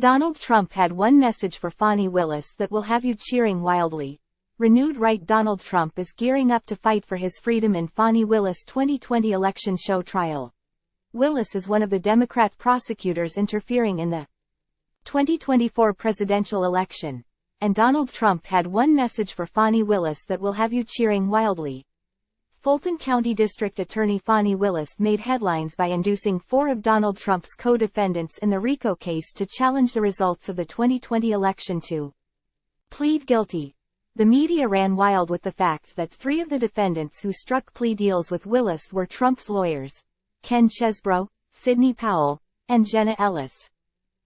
Donald Trump had one message for Fani Willis that will have you cheering wildly. Renewed right. Donald Trump is gearing up to fight for his freedom in Fani Willis' 2020 election show trial. Willis is one of the Democrat prosecutors interfering in the 2024 presidential election. And Donald Trump had one message for Fani Willis that will have you cheering wildly. Fulton County District Attorney Fani Willis made headlines by inducing 4 of Donald Trump's co-defendants in the RICO case to challenge the results of the 2020 election to plead guilty. The media ran wild with the fact that 3 of the defendants who struck plea deals with Willis were Trump's lawyers, Chesbro, Sidney Powell, and Jenna Ellis.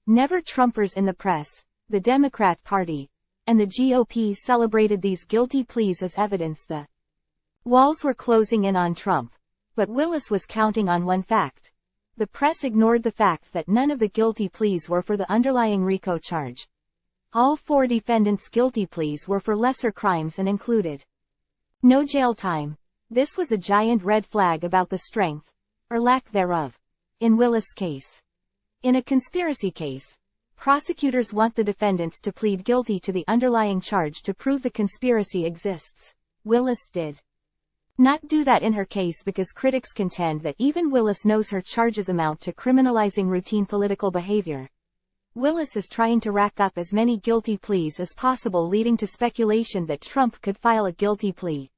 Never Trumpers in the press, the Democrat Party, and the GOP celebrated these guilty pleas as evidence the walls were closing in on Trump. But Willis was counting on one fact. The press ignored the fact that none of the guilty pleas were for the underlying RICO charge. All 4 defendants' guilty pleas were for lesser crimes and included no jail time. This was a giant red flag about the strength, or lack thereof, in Willis' case. In a conspiracy case, prosecutors want the defendants to plead guilty to the underlying charge to prove the conspiracy exists. Willis did not do that in her case because critics contend that even Willis knows her charges amount to criminalizing routine political behavior. Willis is trying to rack up as many guilty pleas as possible, leading to speculation that Trump could file a guilty plea.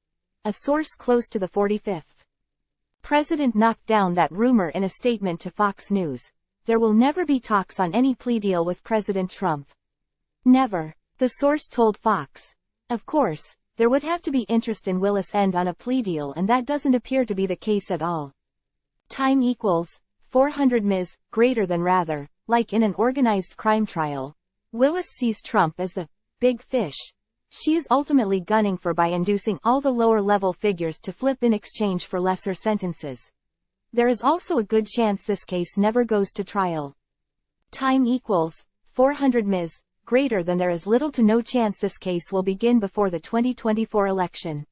A source close to the 45th president knocked down that rumor in a statement to Fox News. There will never be talks on any plea deal with President Trump. Never, the source told Fox. Of course, there would have to be interest in Willis' end on a plea deal, and that doesn't appear to be the case at all. Time equals 400 ms, greater than rather, like in an organized crime trial. Willis sees Trump as the big fish she is ultimately gunning for by inducing all the lower-level figures to flip in exchange for lesser sentences. There is also a good chance this case never goes to trial. Time equals 400 ms, greater than there is little to no chance this case will begin before the 2024 election.